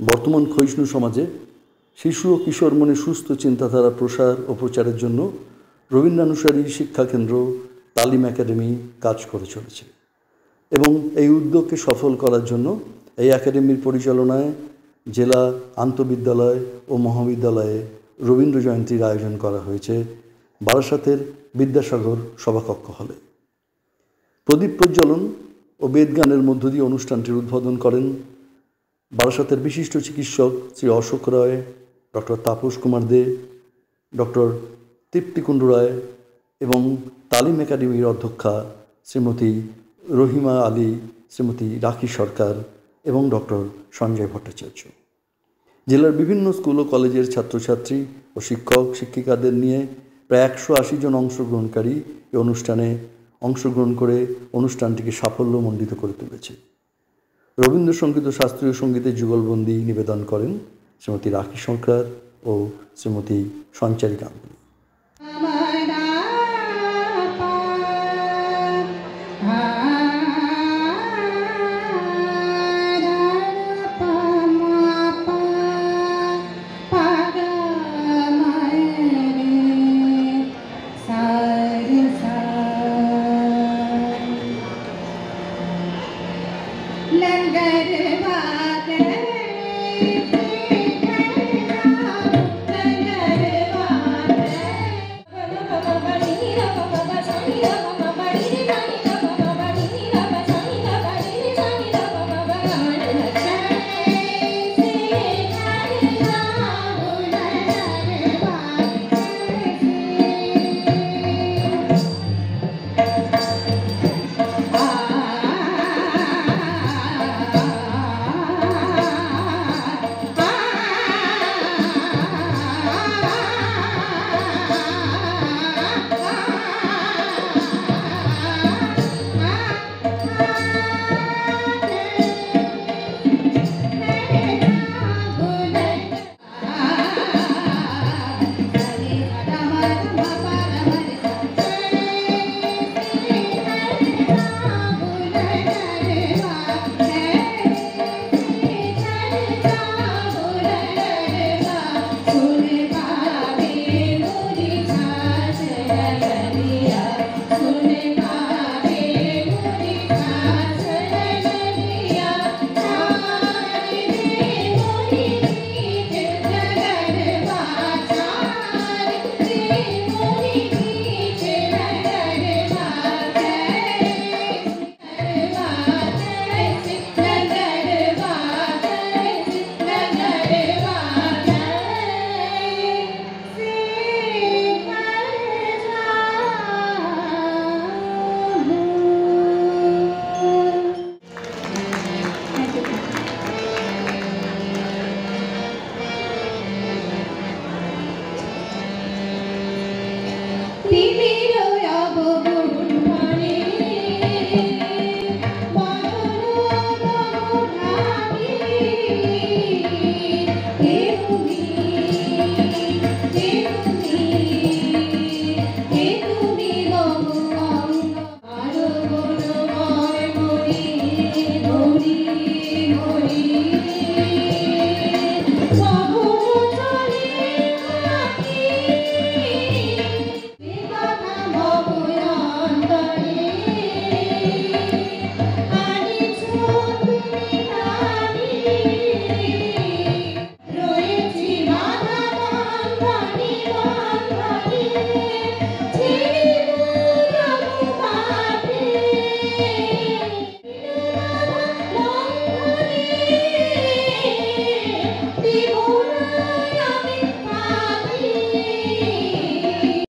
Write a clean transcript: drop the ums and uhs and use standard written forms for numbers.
বর্তমান ক্ষয়িষ্ণু সমাজে শিশু ও কিশোর মনে সুস্থ চিন্তাধারা প্রসার ও প্রচারের জন্য রবীন্দ্রানুসারী শিক্ষাকেন্দ্র তালিম একাডেমি কাজ করে চলেছে এবং এই উদ্যোগকে সফল করার জন্য এই একাডেমির পরিচালনায় জেলা আন্তঃবিদ্যালয় ও মহাবিদ্যালয়ে রবীন্দ্র জয়ন্তীর আয়োজন করা হয়েছে বারাসাতের বিদ্যাসাগর সভাকক্ষ হলে। প্রদীপ প্রজ্বলন ও বেদগানের মধ্য দিয়ে অনুষ্ঠানটির উদ্বোধন করেন বারাসাতের বিশিষ্ট চিকিৎসক শ্রী অশোক রায়, ডক্টর তাপস কুমার দে, ডক্টর তৃপ্তিকুণ্ড রায় এবং তালিম একাডেমির অধ্যক্ষা শ্রীমতী রহিমা আলী, শ্রীমতী রাখি সরকার এবং ডক্টর সঞ্জয় ভট্টাচার্য। জেলার বিভিন্ন স্কুল ও কলেজের ছাত্রছাত্রী ও শিক্ষক শিক্ষিকাদের নিয়ে প্রায় 180 জন অংশগ্রহণকারী এই অনুষ্ঠানে অংশগ্রহণ করে অনুষ্ঠানটিকে সাফল্যমণ্ডিত করে তুলেছে। রবীন্দ্রসঙ্গীত ও শাস্ত্রীয় সঙ্গীতের যুগলবন্দি নিবেদন করেন শ্রীমতী রাখি সরকার ও শ্রীমতী সঞ্চারী গাঙ্গুলি।